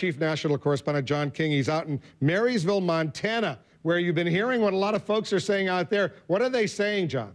chief national correspondent, John King. He's out in Marysville, Montana, where you've been hearing what a lot of folks are saying out there. What are they saying, John?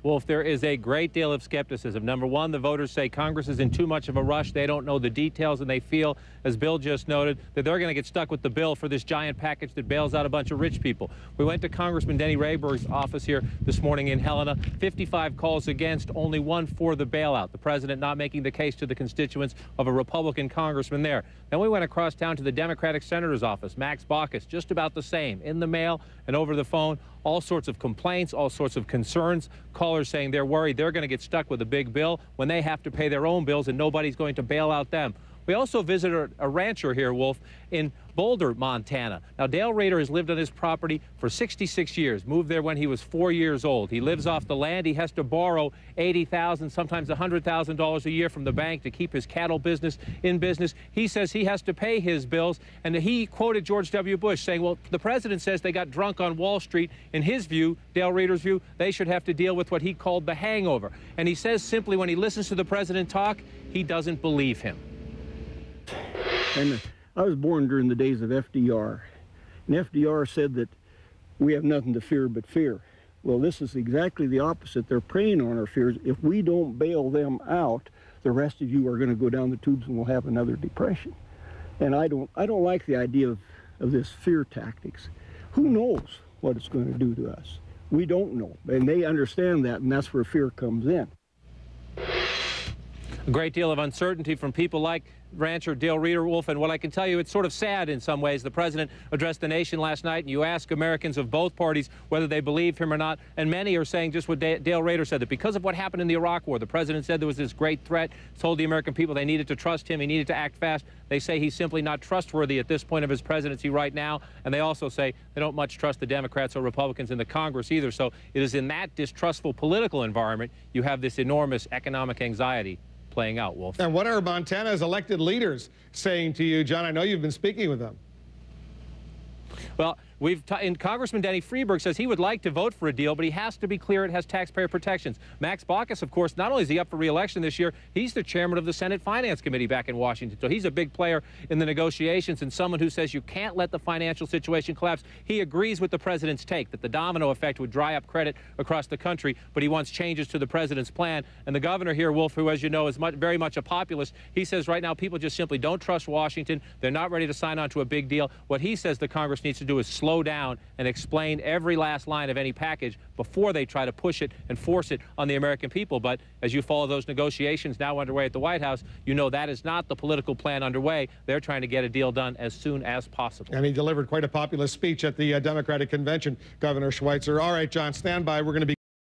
Wolf, there is a great deal of skepticism. Number one, the voters say Congress is in too much of a rush. They don't know the details, and they feel, as Bill just noted, that they're going to get stuck with the bill for this giant package that bails out a bunch of rich people. We went to Congressman Denny Rayburg's office here this morning in Helena. 55 calls against, only one for the bailout. The president not making the case to the constituents of a Republican congressman there. Then we went across town to the Democratic senator's office, Max Baucus, just about the same, in the mail and over the phone. All sorts of complaints, all sorts of concerns. Callers saying they're worried they're going to get stuck with a big bill when they have to pay their own bills and nobody's going to bail out them. We also visited a rancher here, Wolf, in Boulder, Montana. Now, Dale Rader has lived on his property for 66 years, moved there when he was 4 years old. He lives off the land. He has to borrow $80,000, sometimes $100,000 a year from the bank to keep his cattle business in business. He says he has to pay his bills, and he quoted George W. Bush saying, well, the president says they got drunk on Wall Street. In his view, Dale Rader's view, they should have to deal with what he called the hangover. And he says simply when he listens to the president talk, he doesn't believe him. And I was born during the days of FDR, and FDR said that we have nothing to fear but fear. Well, this is exactly the opposite. They're preying on our fears. If we don't bail them out, the rest of you are going to go down the tubes and we'll have another depression. And I don't like the idea of this fear tactics. Who knows what it's going to do to us? We don't know, and they understand that, and that's where fear comes in. A great deal of uncertainty from people like rancher Dale Rader, Wolf, and what I can tell you, it's sort of sad in some ways. The president addressed the nation last night, and you ask Americans of both parties whether they believe him or not, and many are saying just what Dale Rader said, that because of what happened in the Iraq War, the president said there was this great threat, told the American people they needed to trust him, he needed to act fast. They say he's simply not trustworthy at this point of his presidency right now, and they also say they don't much trust the Democrats or Republicans in the Congress either. So it is in that distrustful political environment you have this enormous economic anxiety playing out, Wolf. And what are Montana's elected leaders saying to you, John? I know you've been speaking with them. Well, Congressman Denny Freeberg says he would like to vote for a deal, but he has to be clear it has taxpayer protections. Max Baucus, of course, not only is he up for re-election this year, he's the chairman of the Senate Finance Committee back in Washington. So he's a big player in the negotiations and someone who says you can't let the financial situation collapse. He agrees with the president's take that the domino effect would dry up credit across the country, but he wants changes to the president's plan. And the governor here, Wolf, who, as you know, is very much a populist, he says right now people just simply don't trust Washington. They're not ready to sign on to a big deal. What he says the Congress needs to do is slow down and explain every last line of any package before they try to push it and force it on the American people. But as you follow those negotiations now underway at the White House, you know that is not the political plan underway. They're trying to get a deal done as soon as possible. And he delivered quite a populist speech at the Democratic convention, Governor Schweitzer. All right, John, stand by. We're going to be